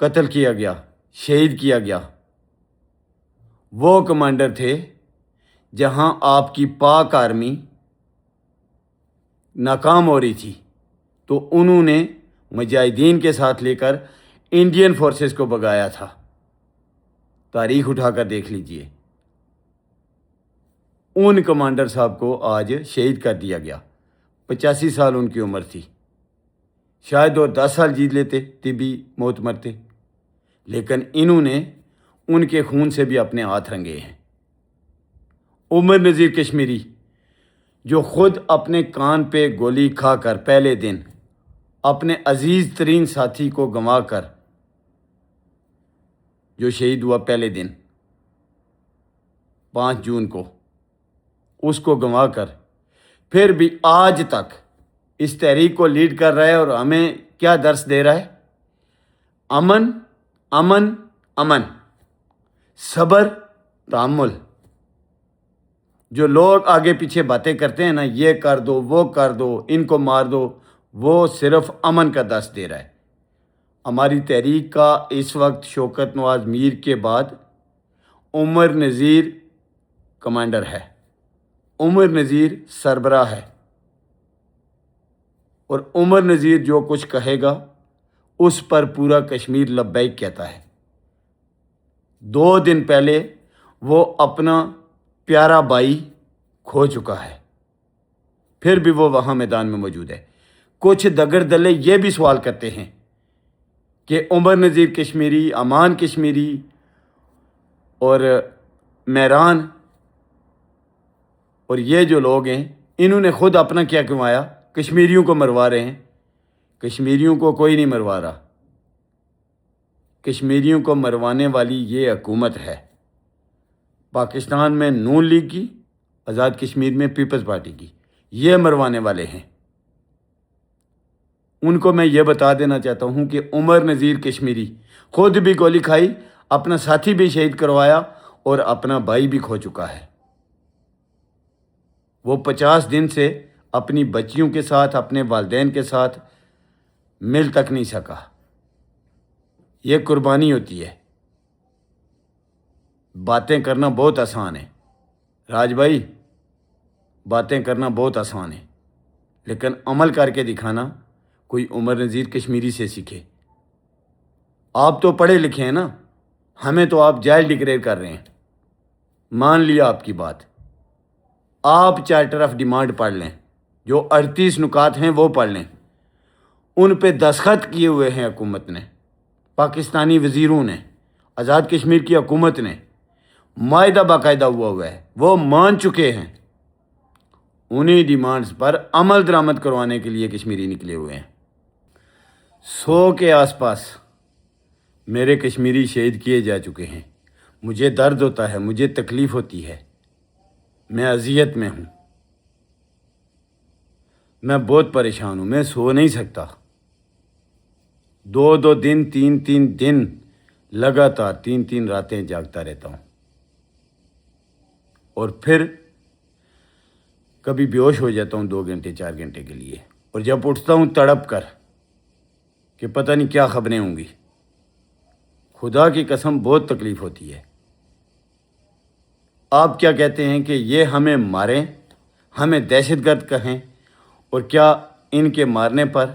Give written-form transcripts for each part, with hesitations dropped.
قتل کیا گیا، شہید کیا گیا، وہ کمانڈر تھے جہاں آپ کی پاک آرمی ناکام ہو رہی تھی تو انہوں نے مجاہدین کے ساتھ لے کر انڈین فورسز کو بگایا تھا۔ تاریخ اٹھا کر دیکھ لیجئے، ان کمانڈر صاحب کو آج شہید کر دیا گیا۔ 85 سال ان کی عمر تھی، شاید وہ 10 سال جیت لیتے، طبی موت مرتے، لیکن انہوں نے ان کے خون سے بھی اپنے ہاتھ رنگے ہیں۔ عمر نذیر کشمیری جو خود اپنے کان پہ گولی کھا کر پہلے دن اپنے عزیز ترین ساتھی کو گنوا کر جو شہید ہوا پہلے دن 5 جون کو، اس کو گنوا کر پھر بھی آج تک اس تحریک کو لیڈ کر رہا ہے اور ہمیں کیا درس دے رہا ہے؟ امن، امن، امن، صبر، تحمل۔ جو لوگ آگے پیچھے باتیں کرتے ہیں نا، یہ کر دو، وہ کر دو، ان کو مار دو، وہ صرف امن کا درس دے رہا ہے۔ ہماری تحریک کا اس وقت شوکت نواز میر کے بعد عمر نذیر کمانڈر ہے، عمر نذیر سربراہ ہے، اور عمر نذیر جو کچھ کہے گا اس پر پورا کشمیر لبیک کہتا ہے۔ 2 دن پہلے وہ اپنا پیارا بھائی کھو چکا ہے، پھر بھی وہ وہاں میدان میں موجود ہے۔ کچھ دگر دلے یہ بھی سوال کرتے ہیں کہ عمر نذیر کشمیری، امان کشمیری اور مہران اور یہ جو لوگ ہیں، انہوں نے خود اپنا کیا کمایا؟ کشمیریوں کو مروا رہے ہیں۔ کشمیریوں کو کوئی نہیں مروا رہا، کشمیریوں کو مروانے والی یہ حکومت ہے، پاکستان میں نون لیگ کی، آزاد کشمیر میں پیپلز پارٹی کی، یہ مروانے والے ہیں۔ ان کو میں یہ بتا دینا چاہتا ہوں کہ عمر نذیر کشمیری خود بھی گولی کھائی، اپنا ساتھی بھی شہید کروایا اور اپنا بھائی بھی کھو چکا ہے۔ وہ 50 دن سے اپنی بچیوں کے ساتھ، اپنے والدین کے ساتھ مل تک نہیں سکا۔ یہ قربانی ہوتی ہے۔ باتیں کرنا بہت آسان ہے راج بھائی، باتیں کرنا بہت آسان ہے، لیکن عمل کر کے دکھانا کوئی عمر نذیر کشمیری سے سیکھے۔ آپ تو پڑھے لکھے ہیں نا، ہمیں تو آپ جاہل ڈکلیئر کر رہے ہیں۔ مان لیا آپ کی بات، آپ چارٹر آف ڈیمانڈ پڑھ لیں، جو 38 نکات ہیں وہ پڑھ لیں، ان پہ دستخط کیے ہوئے ہیں حکومت نے، پاکستانی وزیروں نے، آزاد کشمیر کی حکومت نے، معاہدہ باقاعدہ ہوا ہے، وہ مان چکے ہیں۔ انہی ڈیمانڈز پر عمل درآمد کروانے کے لیے کشمیری نکلے ہوئے ہیں۔ 100 کے آس پاس میرے کشمیری شہید کیے جا چکے ہیں۔ مجھے درد ہوتا ہے، مجھے تکلیف ہوتی ہے، میں اذیت میں ہوں، میں بہت پریشان ہوں، میں سو نہیں سکتا۔ 2 دن، 3 دن لگاتار 3 راتیں جاگتا رہتا ہوں، اور پھر کبھی بے ہوش ہو جاتا ہوں 2 گھنٹے 4 گھنٹے کے لیے، اور جب اٹھتا ہوں تڑپ کر کہ پتہ نہیں کیا خبریں ہوں گی۔ خدا کی قسم بہت تکلیف ہوتی ہے۔ آپ کیا کہتے ہیں کہ یہ ہمیں ماریں، ہمیں دہشت گرد کہیں، اور کیا ان کے مارنے پر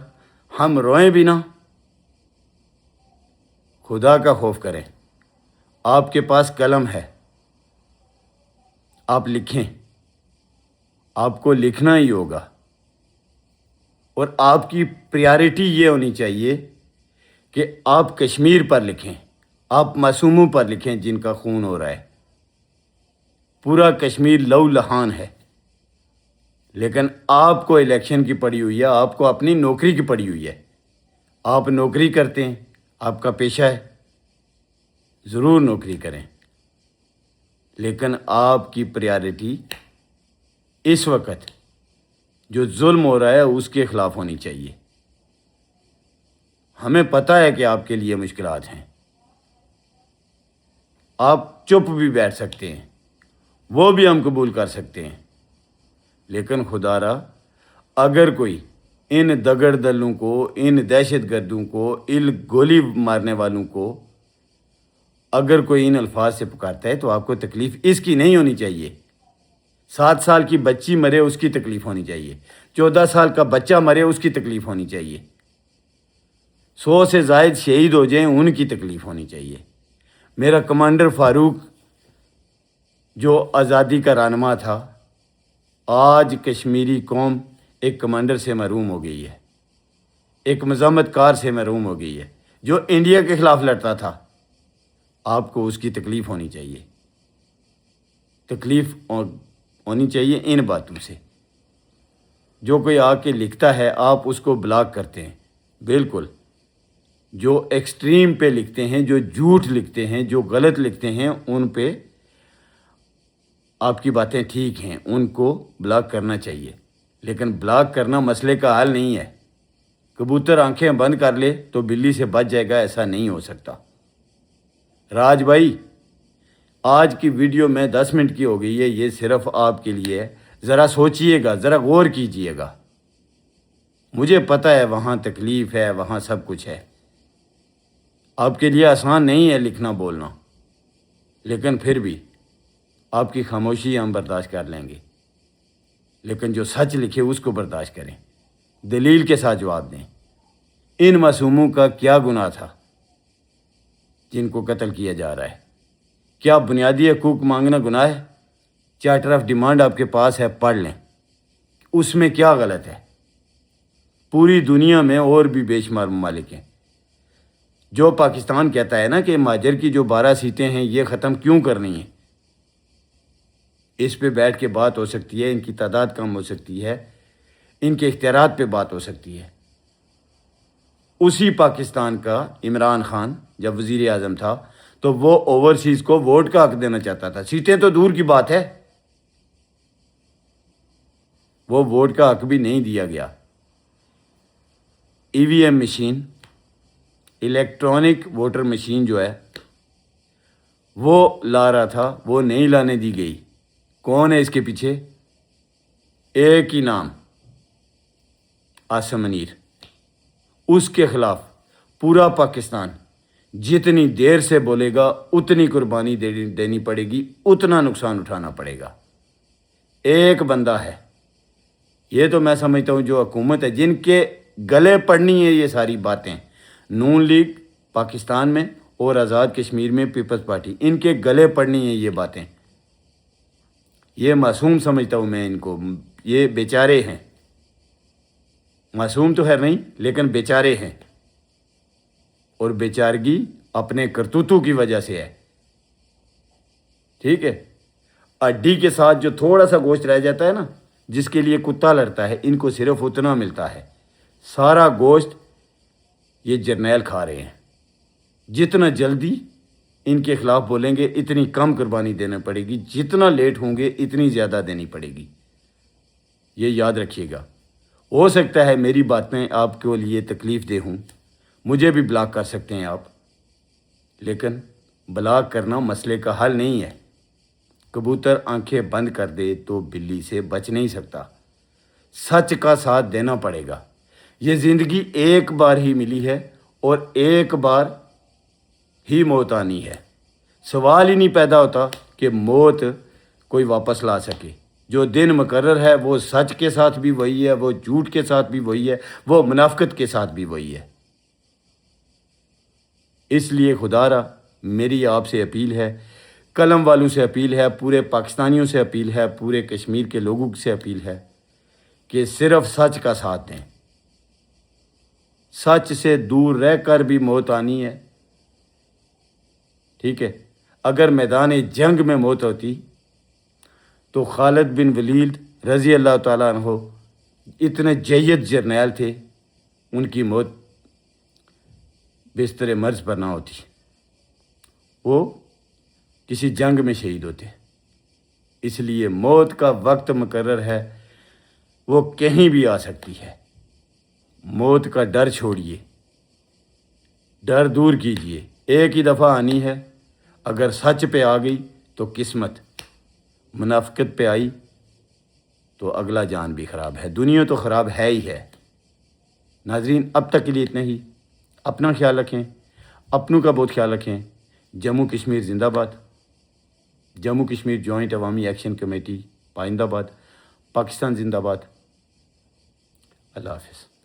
ہم روئیں بھی نہ؟ خدا کا خوف کریں۔ آپ کے پاس قلم ہے، آپ لکھیں، آپ کو لکھنا ہی ہوگا، اور آپ کی پریارٹی یہ ہونی چاہیے کہ آپ کشمیر پر لکھیں، آپ معصوموں پر لکھیں جن کا خون ہو رہا ہے۔ پورا کشمیر لہو لہان ہے، لیکن آپ کو الیکشن کی پڑی ہوئی ہے، آپ کو اپنی نوکری کی پڑی ہوئی ہے۔ آپ نوکری کرتے ہیں، آپ کا پیشہ ہے، ضرور نوکری کریں، لیکن آپ کی پریارٹی اس وقت جو ظلم ہو رہا ہے اس کے خلاف ہونی چاہیے۔ ہمیں پتہ ہے کہ آپ کے لیے مشکلات ہیں، آپ چپ بھی بیٹھ سکتے ہیں، وہ بھی ہم قبول کر سکتے ہیں، لیکن خدا را اگر کوئی ان دگڑ دلوں کو، ان دہشت گردوں کو، ان گولی مارنے والوں کو اگر کوئی ان الفاظ سے پکارتا ہے تو آپ کو تکلیف اس کی نہیں ہونی چاہیے۔ 7 سال کی بچی مرے اس کی تکلیف ہونی چاہیے، 14 سال کا بچہ مرے اس کی تکلیف ہونی چاہیے، 100 سے زائد شہید ہو جائیں ان کی تکلیف ہونی چاہیے۔ میرا کمانڈر فاروق جو آزادی کا رہنما تھا، آج کشمیری قوم ایک کمانڈر سے محروم ہو گئی ہے، ایک مزاحمت کار سے محروم ہو گئی ہے جو انڈیا کے خلاف لڑتا تھا۔ آپ کو اس کی تکلیف ہونی چاہیے، تکلیف ہونی چاہیے ان باتوں سے۔ جو کوئی آ کے لکھتا ہے آپ اس کو بلاک کرتے ہیں، بالکل۔ جو ایکسٹریم پہ لکھتے ہیں، جو جھوٹ لکھتے ہیں، جو غلط لکھتے ہیں، ان پہ آپ کی باتیں ٹھیک ہیں، ان کو بلاک کرنا چاہیے، لیکن بلاک کرنا مسئلے کا حل نہیں ہے۔ کبوتر آنکھیں بند کر لے تو بلی سے بچ جائے گا، ایسا نہیں ہو سکتا۔ راج بھائی، آج کی ویڈیو میں 10 منٹ کی ہو گئی ہے، یہ صرف آپ کے لیے ہے، ذرا سوچئے گا، ذرا غور کیجئے گا۔ مجھے پتہ ہے وہاں تکلیف ہے، وہاں سب کچھ ہے، آپ کے لیے آسان نہیں ہے لکھنا بولنا، لیکن پھر بھی آپ کی خاموشی ہم برداشت کر لیں گے، لیکن جو سچ لکھے اس کو برداشت کریں، دلیل کے ساتھ جواب دیں۔ ان معصوموں کا کیا گناہ تھا جن کو قتل کیا جا رہا ہے؟ کیا بنیادی حقوق مانگنا گناہ ہے؟ چارٹر آف ڈیمانڈ آپ کے پاس ہے، پڑھ لیں، اس میں کیا غلط ہے؟ پوری دنیا میں اور بھی بے شمار ممالک ہیں۔ جو پاکستان کہتا ہے نا کہ مہاجر کی جو 12 سیٹیں ہیں یہ ختم کیوں کرنی ہیں، اس پہ بیٹھ کے بات ہو سکتی ہے، ان کی تعداد کم ہو سکتی ہے، ان کے اختیارات پہ بات ہو سکتی ہے۔ اسی پاکستان کا عمران خان جب وزیر اعظم تھا تو وہ اوورسیز کو ووٹ کا حق دینا چاہتا تھا، سیٹیں تو دور کی بات ہے، وہ ووٹ کا حق بھی نہیں دیا گیا۔ E V M machine, electronic voter machine جو ہے وہ لا رہا تھا، وہ نہیں لانے دی گئی۔ کون ہے اس کے پیچھے؟ ایک ہی نام، عاصم منیر۔ اس کے خلاف پورا پاکستان جتنی دیر سے بولے گا اتنی قربانی دینی پڑے گی، اتنا نقصان اٹھانا پڑے گا۔ ایک بندہ ہے، یہ تو میں سمجھتا ہوں جو حکومت ہے، جن کے گلے پڑنی ہے یہ ساری باتیں، نون لیگ پاکستان میں اور آزاد کشمیر میں پیپلز پارٹی، ان کے گلے پڑنی ہیں یہ باتیں۔ یہ معصوم سمجھتا ہوں میں ان کو، یہ بیچارے ہیں، معصوم تو ہے نہیں لیکن بیچارے ہیں، اور بیچارگی اپنے کرتوتوں کی وجہ سے ہے، ٹھیک ہے۔ ہڈی کے ساتھ جو تھوڑا سا گوشت رہ جاتا ہے نا، جس کے لیے کتا لڑتا ہے، ان کو صرف اتنا ملتا ہے، سارا گوشت یہ جرنیل کھا رہے ہیں۔ جتنا جلدی ان کے خلاف بولیں گے اتنی کم قربانی دینا پڑے گی، جتنا لیٹ ہوں گے اتنی زیادہ دینی پڑے گی، یہ یاد رکھیے گا۔ ہو سکتا ہے میری باتیں آپ کے لیے تکلیف دہ ہوں، مجھے بھی بلاک کر سکتے ہیں آپ، لیکن بلاک کرنا مسئلے کا حل نہیں ہے۔ کبوتر آنکھیں بند کر دے تو بلی سے بچ نہیں سکتا، سچ کا ساتھ دینا پڑے گا۔ یہ زندگی ایک بار ہی ملی ہے اور ایک بار ہی موت آنی ہے، سوال ہی نہیں پیدا ہوتا کہ موت کوئی واپس لا سکے۔ جو دن مقرر ہے وہ سچ کے ساتھ بھی وہی ہے، وہ جھوٹ کے ساتھ بھی وہی ہے، وہ منافقت کے ساتھ بھی وہی ہے۔ اس لیے خدا را میری آپ سے اپیل ہے، قلم والوں سے اپیل ہے، پورے پاکستانیوں سے اپیل ہے، پورے کشمیر کے لوگوں سے اپیل ہے کہ صرف سچ کا ساتھ دیں۔ سچ سے دور رہ کر بھی موت آنی ہے، ٹھیک ہے۔ اگر میدان جنگ میں موت ہوتی تو خالد بن ولید رضی اللہ تعالیٰ عنہ اتنے جید جرنیل تھے، ان کی موت بستر مرض پر نہ ہوتی، وہ کسی جنگ میں شہید ہوتے۔ اس لیے موت کا وقت مقرر ہے، وہ کہیں بھی آ سکتی ہے۔ موت کا ڈر چھوڑیے، ڈر دور کیجیے، ایک ہی دفعہ آنی ہے۔ اگر سچ پہ آ گئی تو قسمت، منافقت پہ آئی تو اگلا جان بھی خراب ہے، دنیا تو خراب ہے ہی ہے۔ ناظرین اب تک کے لیے اتنا ہی. اپنا خیال رکھیں, اپنوں کا بہت خیال رکھیں. جموں کشمیر زندہ باد. جموں کشمیر جوائنٹ عوامی ایکشن کمیٹی پائندہ باد. پاکستان زندہ باد. اللہ حافظ.